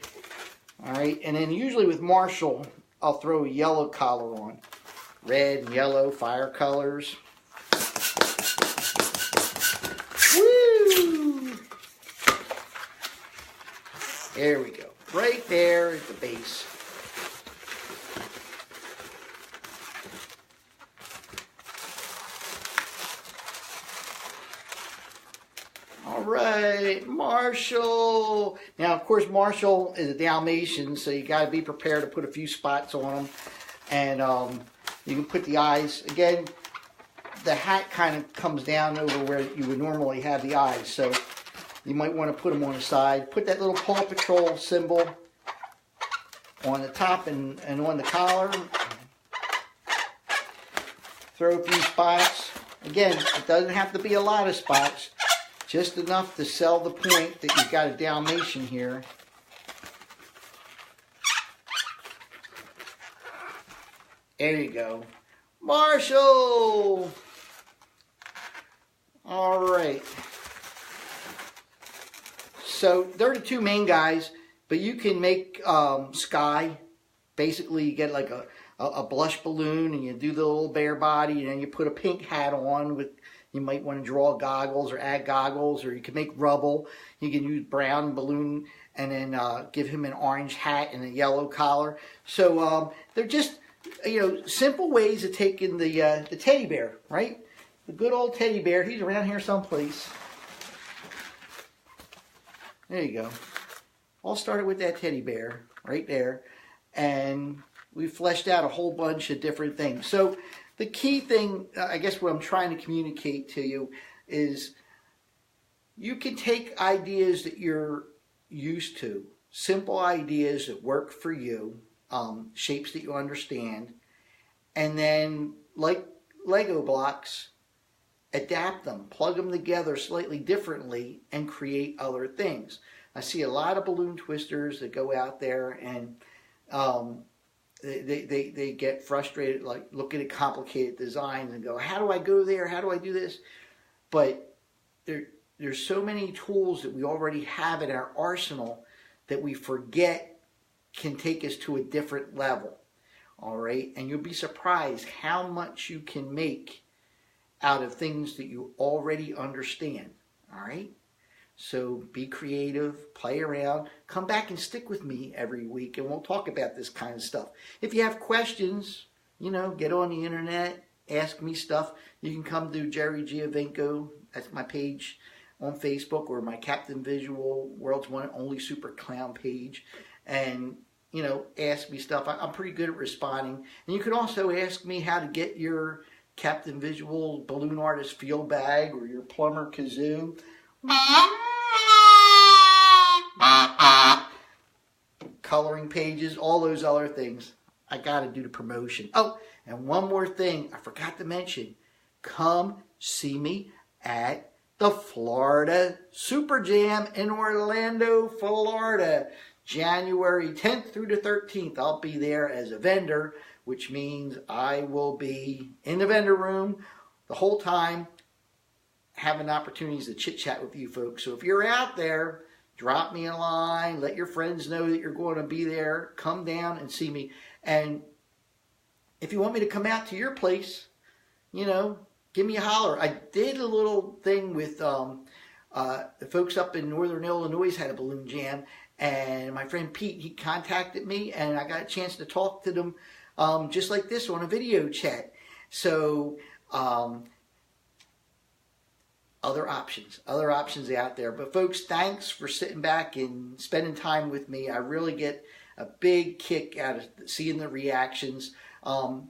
Alright, and then usually with Marshall, I'll throw a yellow collar on. Red and yellow fire colors. Woo! There we go. Right there at the base. All right, Marshall. Now, of course, Marshall is a Dalmatian, so you got to be prepared to put a few spots on him. And you can put the eyes. Again, the hat kind of comes down over where you would normally have the eyes, so you might want to put them on the side. Put that little Paw Patrol symbol on the top and on the collar. Throw a few spots. Again, it doesn't have to be a lot of spots. Just enough to sell the point that you've got a Dalmatian here. There you go. Marshall! All right. So they're the two main guys, but you can make Sky. Basically, you get like a blush balloon and you do the little bear body and then you put a pink hat on with... You might want to draw goggles or add goggles, or you can make Rubble. You can use brown balloon and then give him an orange hat and a yellow collar. So they're just, simple ways of taking the teddy bear, right? The good old teddy bear. He's around here someplace. There you go. All started with that teddy bear right there, and we fleshed out a whole bunch of different things. So the key thing, I guess what I'm trying to communicate to you is you can take ideas that you're used to, simple ideas that work for you, shapes that you understand, and then like Lego blocks, adapt them, plug them together slightly differently, and create other things. I see a lot of balloon twisters that go out there and they get frustrated, like look at a complicated design and go, how do I go there? How do I do this? But there's so many tools that we already have in our arsenal that we forget can take us to a different level. All right? And you'll be surprised how much you can make out of things that you already understand. All right? So be creative, play around, come back and stick with me every week and we'll talk about this kind of stuff. If you have questions, get on the internet, ask me stuff. You can come to Jerry Giovinco, that's my page on Facebook, or my Captain Visual World's One and Only Super Clown page, and ask me stuff. I'm pretty good at responding. And you can also ask me how to get your Captain Visual Balloon Artist Field Bag or your Plumber Kazoo. Coloring pages, all those other things. I got to do the promotion. Oh, and one more thing I forgot to mention. Come see me at the Florida Super Jam in Orlando, Florida. January 10th through the 13th. I'll be there as a vendor, which means I will be in the vendor room the whole time, having opportunities to chit-chat with you folks. So if you're out there, drop me a line, let your friends know that you're going to be there, come down and see me. And if you want me to come out to your place, give me a holler. I did a little thing with the folks up in Northern Illinois had a balloon jam, and my friend Pete, he contacted me, and I got a chance to talk to them just like this on a video chat. So other options out there. But folks, thanks for sitting back and spending time with me. I really get a big kick out of seeing the reactions. And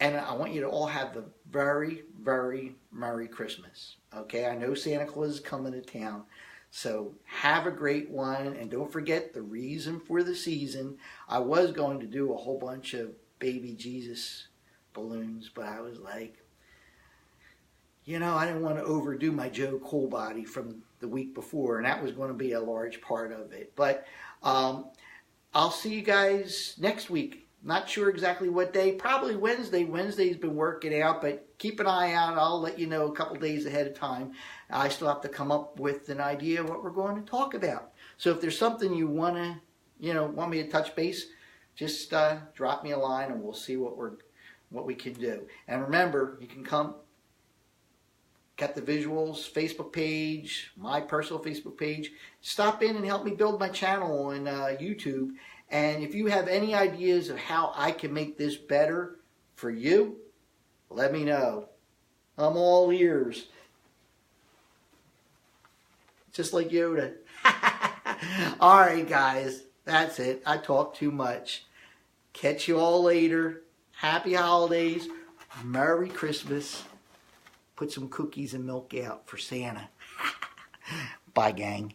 I want you to all have a very, very Merry Christmas. Okay, I know Santa Claus is coming to town. So have a great one. And don't forget the reason for the season. I was going to do a whole bunch of baby Jesus balloons, but I was like, I didn't want to overdo my Joe Cool body from the week before, and that was going to be a large part of it. But I'll see you guys next week. Not sure exactly what day. Probably Wednesday. Wednesday's been working out, but keep an eye out. I'll let you know a couple days ahead of time. I still have to come up with an idea of what we're going to talk about. So if there's something you want me to touch base, just drop me a line and we'll see what we can do. And remember, you can come. Captain Visuals Facebook page, my personal Facebook page. Stop in and help me build my channel on YouTube. And if you have any ideas of how I can make this better for you, let me know. I'm all ears. Just like Yoda. All right, guys. That's it. I talk too much. Catch you all later. Happy holidays. Merry Christmas. Put some cookies and milk out for Santa. Bye, gang.